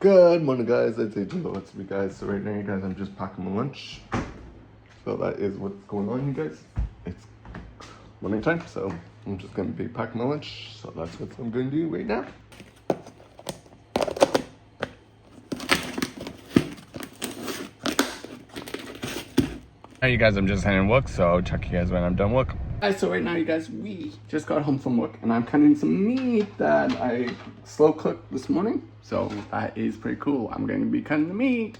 Good morning, guys. It's AJ. What's up, guys? So right now, you guys, I'm just packing my lunch. So that is what's going on, you guys. It's morning time, so I'm just gonna be packing my lunch. So that's what I'm gonna do right now. Now, you guys, I'm just heading to work, so I'll check you guys when I'm done work. Alright, so right now, you guys, we just got home from work, and I'm cutting some meat that I slow cooked this morning. So that is pretty cool. I'm going to be cutting the meat.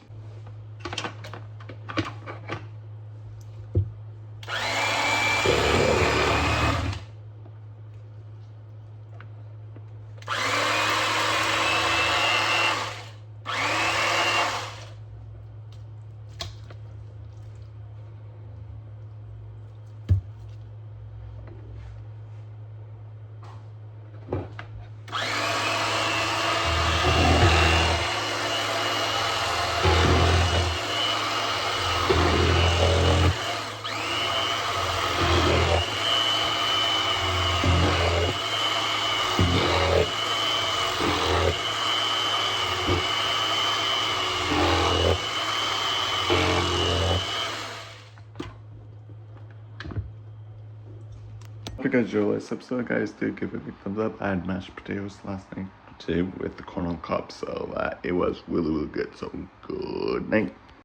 Hope you guys enjoyed this episode, guys. Do give it a big thumbs up. I had mashed potatoes last night today with the corn on cob, so it was really good. So good night.